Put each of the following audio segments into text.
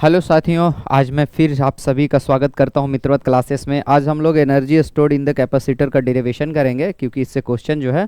Hello साथियों, आज मैं फिर आप सभी का स्वागत करता हूं मित्रवत क्लासेस में। आज हम लोग energy stored in the capacitor का डेरिवेशन करेंगे, क्योंकि इससे क्वेश्चन जो है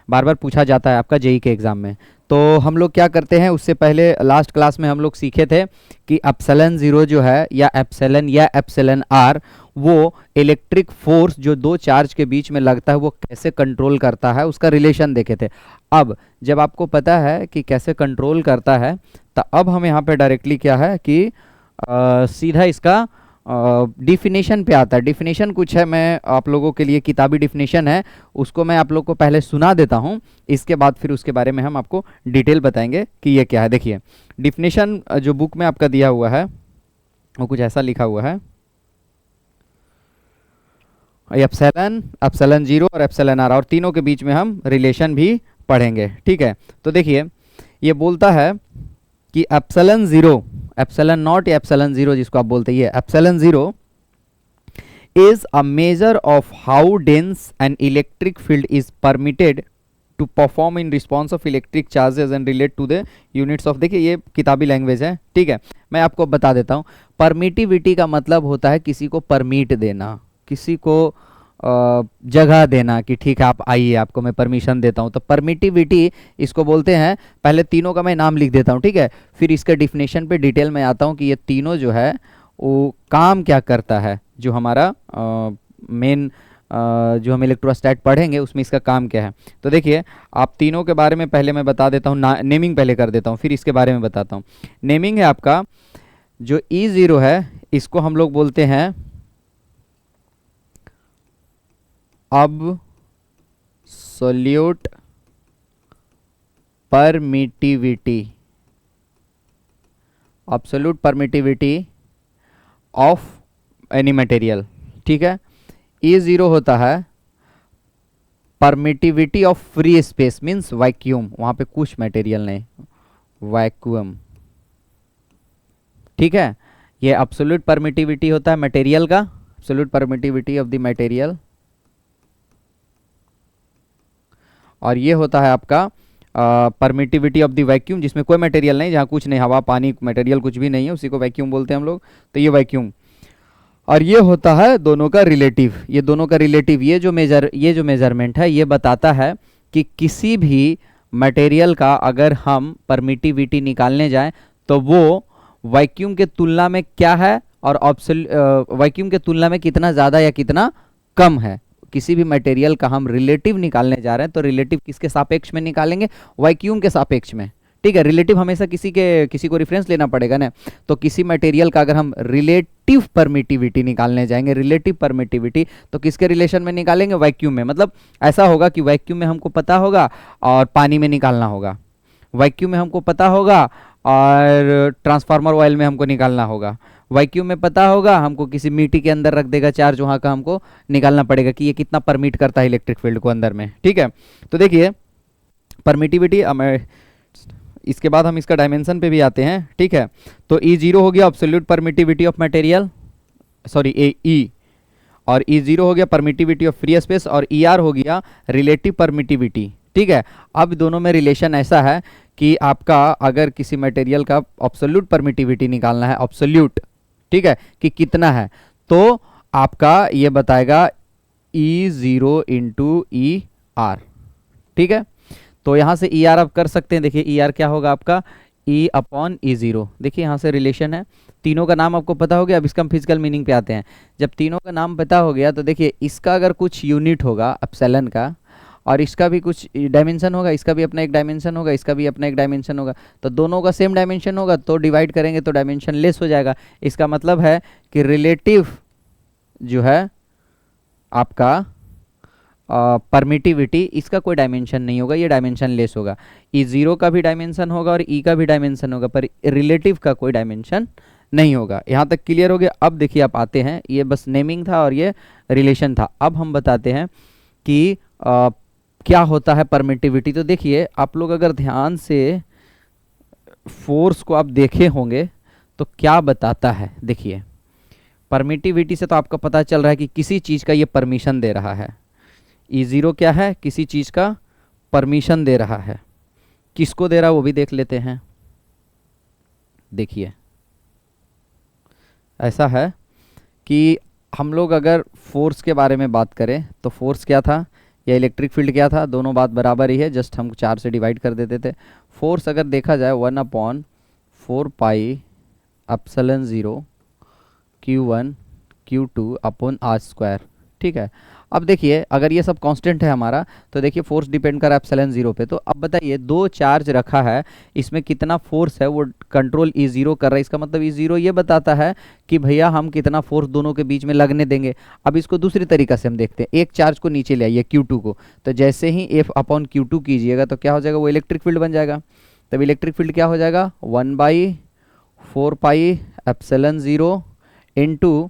बार बार पूछा जाता है आपका जेई के एग्ज़ाम में। तो हम लोग क्या करते हैं, उससे पहले लास्ट क्लास में हम लोग सीखे थे कि एप्सिलॉन ज़ीरो जो है या एप्सिलॉन आर, वो इलेक्ट्रिक फोर्स जो दो चार्ज के बीच में लगता है वो कैसे कंट्रोल करता है, उसका रिलेशन देखे थे। अब जब आपको पता है कि कैसे कंट्रोल करता है, तो अब हम यहाँ पे डायरेक्टली क्या है कि सीधा इसका डिफिनेशन पे आता है। डिफिनेशन कुछ है, मैं आप लोगों के लिए किताबी डिफिनेशन है, उसको मैं आप लोग को पहले सुना देता हूँ। इसके बाद फिर उसके बारे में हम आपको डिटेल बताएंगे कि ये क्या है। देखिए, डिफिनेशन जो बुक में आपका दिया हुआ है वो कुछ ऐसा लिखा हुआ है, एप्सिलॉन जीरो और एप्सिलॉन आर, और तीनों के बीच में हम रिलेशन भी पढ़ेंगे। ठीक है, तो देखिए ये बोलता है कि एप्सिलॉन जीरो, एप्सिलॉन नॉट या एप्सिलॉन जीरो जिसको आप बोलते हैं, epsilon zero is a measure of how dense an electric field is permitted to perform in response of electric charges and relate to the units of. देखिए ये किताबी language है, ठीक है, मैं आपको बता देता हूँ। परमिटिविटी का मतलब होता है किसी को परमिट देना, किसी को जगह देना कि ठीक है आप आइए, आपको मैं परमिशन देता हूँ। तो परमिटिविटी इसको बोलते हैं। पहले तीनों का मैं नाम लिख देता हूँ, ठीक है, फिर इसके डिफिनेशन पे डिटेल में आता हूँ कि ये तीनों जो है वो काम क्या करता है। जो हमारा मेन जो हम इलेक्ट्रोस्टैट पढ़ेंगे उसमें इसका काम क्या है। तो देखिए, आप तीनों के बारे में पहले मैं बता देता हूँ, नेमिंग पहले कर देता हूँ, फिर इसके बारे में बताता हूँ। नेमिंग है आपका जो E0 है, इसको हम लोग बोलते हैं absolute permittivity, absolute permittivity of any material. ठीक है, E0 होता है permittivity of free space, means vacuum, वहां पे कुछ मटेरियल नहीं, वैक्यूम। ठीक है, ये अब्सोल्यूट परमिटिविटी होता है मटेरियल का, absolute permittivity of the material. और ये होता है आपका परमिटिविटी ऑफ द वैक्यूम, जिसमें कोई मटेरियल नहीं, जहाँ कुछ नहीं, हवा पानी मटेरियल कुछ भी नहीं है, उसी को वैक्यूम बोलते हैं हम लोग। तो ये वैक्यूम। और ये होता है दोनों का रिलेटिव, ये दोनों का रिलेटिव, ये जो मेजरमेंट है ये बताता है कि किसी भी मटेरियल का अगर हम परमिटिविटी निकालने जाएं तो वो वैक्यूम के तुलना में क्या है, और वैक्यूम के तुलना में कितना ज़्यादा या कितना कम है। किसी भी मटेरियल का हम रिलेटिव निकालने जा रहे हैं तो रिलेटिव किसके सापेक्ष में निकालेंगे, वैक्यूम के सापेक्ष में। ठीक है, रिलेटिव हमेशा किसी को रेफरेंस लेना पड़ेगा ना। तो किसी मटेरियल का अगर हम रिलेटिव परमिटिविटी निकालने जाएंगे, रिलेटिव परमिटिविटी, तो किसके रिलेशन में निकालेंगे, वैक्यूम में। मतलब ऐसा होगा कि वैक्यूम में हमको पता होगा और पानी में निकालना होगा, वैक्यूम में हमको पता होगा और ट्रांसफार्मर ऑयल में हमको निकालना होगा, वैक्यूम में पता होगा, हमको किसी मिट्टी के अंदर रख देगा चार्ज, वहाँ का हमको निकालना पड़ेगा कि ये कितना परमिट करता है इलेक्ट्रिक फील्ड को अंदर में। ठीक है, तो देखिए परमिटिविटी, इसके बाद हम इसका डायमेंशन पे भी आते हैं। ठीक है, तो E0 हो गया absolute permittivity of material, sorry E, और E0 हो गया परमिटिविटी ऑफ फ्री स्पेस, और ER हो गया रिलेटिव परमिटिविटी। ठीक है, अब दोनों में रिलेशन ऐसा है कि आपका अगर किसी मटेरियल का अब्सोल्यूट परमिटिविटी निकालना है, अब्सोल्यूट, ठीक है, कि कितना है, तो आपका ये बताएगा E0 इंटू ER। ठीक है, तो यहाँ से ER आप कर सकते हैं। देखिए ER क्या होगा आपका, E अपॉन E0। देखिए यहाँ से रिलेशन है, तीनों का नाम आपको पता हो गया। अब इसका हम फिजिकल मीनिंग पे आते हैं। जब तीनों का नाम पता हो गया तो देखिए इसका अगर कुछ यूनिट होगा एप्सिलॉन का, और इसका भी कुछ डायमेंशन होगा, इसका भी अपना एक डायमेंशन होगा, इसका भी अपना एक डायमेंशन होगा, तो दोनों का सेम डायमेंशन होगा तो डिवाइड करेंगे तो डायमेंशन लेस हो जाएगा। इसका मतलब है कि रिलेटिव जो है आपका परमिटिविटी, इसका कोई डायमेंशन नहीं होगा, ये डायमेंशन लेस होगा। E0 का भी डायमेंशन होगा और E का भी डायमेंशन होगा, पर रिलेटिव का कोई डायमेंशन नहीं होगा। यहाँ तक क्लियर हो गया। अब देखिए आप आते हैं, ये बस नेमिंग था और ये रिलेशन था। अब हम बताते हैं कि क्या होता है परमिटिविटी। तो देखिए आप लोग अगर ध्यान से फोर्स को आप देखे होंगे तो क्या बताता है। देखिए परमिटिविटी से तो आपको पता चल रहा है कि किसी चीज़ का ये परमिशन दे रहा है। E0 क्या है, किसी चीज़ का परमिशन दे रहा है। किसको दे रहा है वो भी देख लेते हैं। देखिए ऐसा है कि हम लोग अगर फोर्स के बारे में बात करें तो फोर्स क्या था या इलेक्ट्रिक फील्ड क्या था, दोनों बात बराबर ही है, जस्ट हम 4 से डिवाइड कर देते थे। फोर्स अगर देखा जाए 1/4 pi epsilon 0 Q1 Q2 upon R square. ठीक है, अब देखिए अगर ये सब कांस्टेंट है हमारा तो देखिए फोर्स डिपेंड कर एप्सिलॉन 0 पे। तो अब बताइए दो चार्ज रखा है, इसमें कितना फोर्स है वो कंट्रोल E0 कर रहा है। इसका मतलब E0 ये बताता है कि भैया हम कितना फोर्स दोनों के बीच में लगने देंगे। अब इसको दूसरी तरीका से हम देखते हैं, एक चार्ज को नीचे ले आइए Q2 को, तो जैसे ही F अपॉन Q2 कीजिएगा तो क्या हो जाएगा, वो इलेक्ट्रिक फील्ड बन जाएगा। तब इलेक्ट्रिक फील्ड क्या हो जाएगा, 1/4 pi epsilon 0 into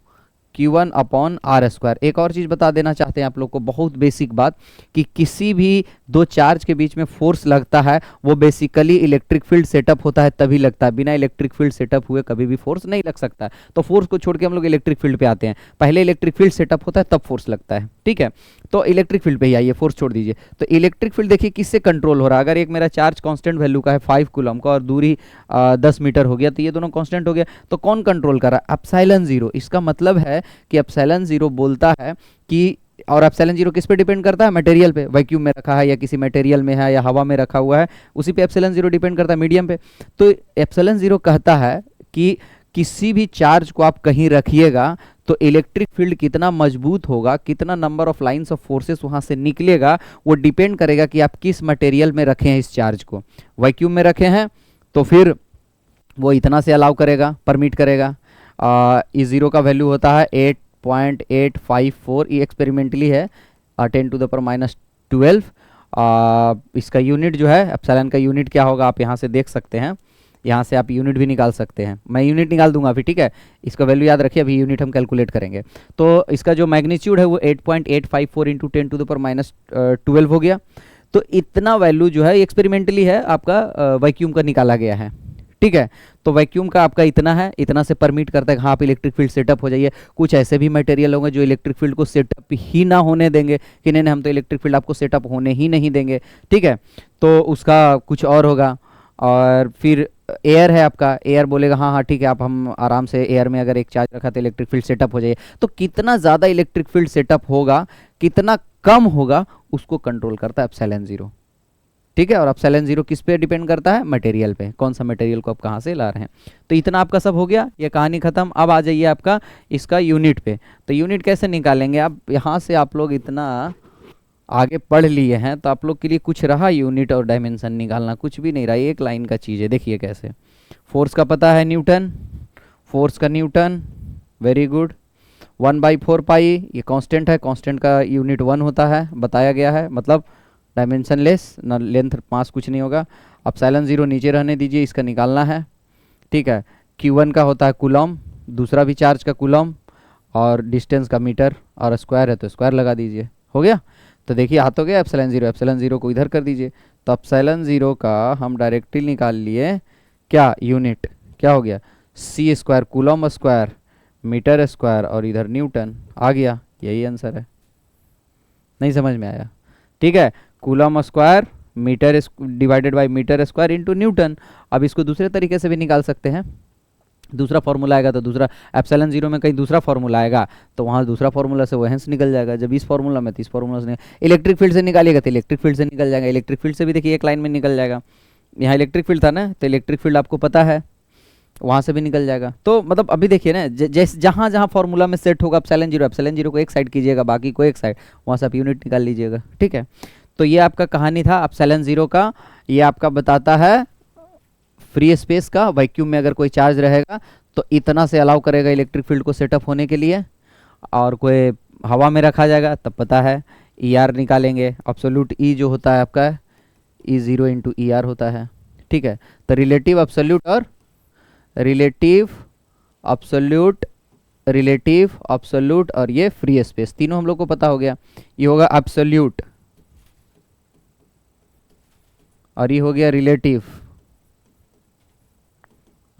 Q1 upon R square. एक और चीज़ बता देना चाहते हैं आप लोग को, बहुत बेसिक बात, कि किसी भी दो चार्ज के बीच में फोर्स लगता है वो बेसिकली इलेक्ट्रिक फील्ड सेटअप होता है तभी लगता है, बिना इलेक्ट्रिक फील्ड सेटअप हुए कभी भी फोर्स नहीं लग सकता है। तो फोर्स को छोड़ के हम लोग इलेक्ट्रिक फील्ड पे आते हैं, पहले इलेक्ट्रिक फील्ड सेटअप होता है तब फोर्स लगता है। ठीक है, तो इलेक्ट्रिक फील्ड पे ही आइए, फोर्स छोड़ दीजिए। तो इलेक्ट्रिक फील्ड देखिए किससे कंट्रोल हो रहा है, अगर एक मेरा चार्ज कांस्टेंट वैल्यू का है 5 कूलम का और दूरी 10 मीटर हो गया, तो ये दोनों कांस्टेंट हो गया, तो कौन कंट्रोल कर रहा है, एप्सिलॉन 0। इसका मतलब है कि एप्सिलॉन 0 बोलता है कि, और एप्सिलॉन 0 किस पे डिपेंड करता है, मटेरियल पे, वैक्यूम में रखा है या किसी मटेरियल में है या हवा में रखा हुआ है, उसी पे एप्सिलॉन 0 डिपेंड करता है, मीडियम पे। तो एप्सिलॉन 0 कहता है कि किसी भी चार्ज को आप कहीं रखिएगा तो इलेक्ट्रिक फील्ड कितना मजबूत होगा, कितना number of lines of forces वहां से निकलेगा, वो डिपेंड करेगा कि आप किस मटेरियल में रखे हैं इस चार्ज को। वैक्यूम में रखे हैं तो फिर वो इतना से अलाउ करेगा, परमिट करेगा। E0 का वैल्यू होता है 8.854, ये एक्सपेरिमेंटली है, 10⁻⁻12। इसका यूनिट जो है एप्सिलॉन का यूनिट क्या होगा आप यहाँ से देख सकते हैं, यहाँ से आप यूनिट भी निकाल सकते हैं, मैं यूनिट निकाल दूंगा अभी। ठीक है, इसका वैल्यू याद रखिए, अभी यूनिट हम कैलकुलेट करेंगे। तो इसका जो मैग्नीट्यूड है वो 8.854 इंटू 10⁻12 हो गया। तो इतना वैल्यू जो है एक्सपेरिमेंटली है आपका वैक्यूम का निकाला गया है। ठीक है, तो वैक्यूम का आपका इतना है, इतना से परमिट करता है कि हाँ आप इलेक्ट्रिक फील्ड सेटअप हो जाइए। कुछ ऐसे भी मटेरियल होंगे जो इलेक्ट्रिक फील्ड को सेटअप ही ना होने देंगे कि नहीं हम तो इलेक्ट्रिक फील्ड आपको सेटअप होने ही नहीं देंगे। ठीक है, तो उसका कुछ और होगा। और फिर एयर है आपका, एयर बोलेगा हाँ हाँ ठीक है, आप हम आराम से एयर में अगर एक चार्ज रखा तो इलेक्ट्रिक फील्ड सेटअप हो जाइए। तो कितना ज़्यादा इलेक्ट्रिक फील्ड सेटअप होगा, कितना कम होगा, उसको कंट्रोल करता है एप्सिलॉन 0। ठीक है, और एप्सिलॉन 0 किस पे डिपेंड करता है, मटेरियल पे, कौन सा मटेरियल को आप कहाँ से ला रहे हैं। तो इतना आपका सब हो गया, ये कहानी खत्म। अब आ जाइए आपका इसका यूनिट पे। तो यूनिट कैसे निकालेंगे, आप यहाँ से आप लोग इतना आगे पढ़ लिए हैं तो आप लोग के लिए कुछ रहा यूनिट और डायमेंशन निकालना, कुछ भी नहीं रहा, एक लाइन का चीज़ है। देखिए कैसे, फोर्स का पता है न्यूटन, फोर्स का न्यूटन, वेरी गुड। 1/4 पाई ये कांस्टेंट है, कांस्टेंट का यूनिट 1 होता है, बताया गया है, मतलब डायमेंशन लेस, ना लेंथ मास कुछ नहीं होगा। एप्सिलॉन 0 नीचे रहने दीजिए, इसका निकालना है। ठीक है, Q1 का होता है कूलम, दूसरा भी चार्ज का कूलम, और डिस्टेंस का मीटर, और स्क्वायर है तो स्क्वायर लगा दीजिए, हो गया। तो देखिए हाथ हो गया एप्सिलॉन 0, एप्सिलॉन 0 को इधर कर दीजिए। तो एप्सिलॉन 0 का हम डायरेक्टली निकाल लिए क्या, यूनिट क्या हो गया, C square, coulomb square, metre square, और इधर न्यूटन आ गया। यही आंसर है, नहीं समझ में आया। ठीक है, coulomb square metre divided by metre square into newton. अब इसको दूसरे तरीके से भी निकाल सकते हैं, दूसरा फॉर्मूला आएगा तो दूसरा, एप्सिलॉन 0 में कहीं दूसरा फॉर्मूला आएगा तो वहाँ दूसरा फॉर्मूला से वहीं से निकल जाएगा। जब इस फॉर्मूला में तो इस फॉर्मूला से इलेक्ट्रिक फील्ड से निकालिएगा तो इलेक्ट्रिक फील्ड से निकल जाएगा, इलेक्ट्रिक फील्ड से भी देखिए एक लाइन में निकल जाएगा। यहाँ इलेक्ट्रिक फील्ड था ना, तो इलेक्ट्रिक फील्ड आपको पता है, वहाँ से भी निकल जाएगा। तो मतलब अभी देखिए ना, जैसे जहाँ जहाँ फॉर्मूला में सेट होगा एप्सिलॉन 0, एप्सिलॉन 0 को एक साइड कीजिएगा, बाकी को एक साइड, वहाँ से आप यूनिट निकाल लीजिएगा। ठीक है, तो ये आपका कहानी था एप्सिलॉन 0 का। ये आपका बताता है फ्री स्पेस का, वैक्यूम में अगर कोई चार्ज रहेगा तो इतना से अलाउ करेगा इलेक्ट्रिक फील्ड को सेटअप होने के लिए, और कोई हवा में रखा जाएगा तब पता है ER निकालेंगे। एब्सोल्यूट E जो होता है आपका E0 इंटू ER होता है। ठीक है, तो रिलेटिव एब्सोल्यूट और रिलेटिव एब्सोल्यूट, रिलेटिव एब्सोल्यूट और ये फ्री स्पेस, तीनों हम लोग को पता हो गया। ये होगा एब्सोल्यूट और ये हो गया रिलेटिव,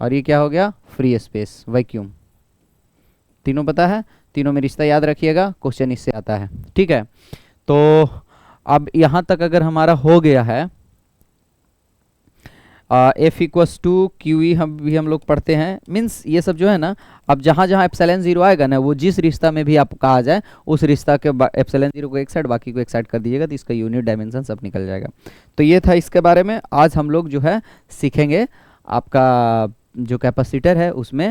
और ये क्या हो गया, फ्री स्पेस, वैक्यूम। तीनों पता है, तीनों में रिश्ता याद रखिएगा, क्वेश्चन इससे आता है। ठीक है, तो अब यहाँ तक अगर हमारा हो गया है, F equals to Q E हम लोग पढ़ते हैं। मीन्स ये सब जो है ना, अब जहाँ जहाँ एप्सिलॉन जीरो आएगा ना, वो जिस रिश्ता में भी आपको कहा जाए उस रिश्ता के एप्सिलॉन जीरो को एक साइड बाकी को एक साइड कर दीजिएगा, तो इसका यूनिट डायमेंशन सब निकल जाएगा। तो ये था इसके बारे में। आज हम लोग जो है सीखेंगे आपका जो कैपेसिटर है उसमें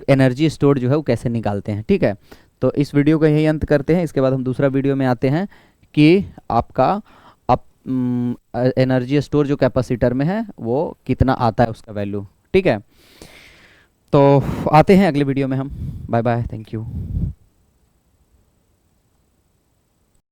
एनर्जी स्टोर जो है वो कैसे निकालते हैं। ठीक है, तो इस वीडियो का यही अंत करते हैं। इसके बाद हम दूसरा वीडियो में आते हैं कि आपका एनर्जी स्टोर जो कैपेसिटर में है वो कितना आता है उसका वैल्यू। ठीक है, तो आते हैं अगले वीडियो में हम। Bye bye, thank you.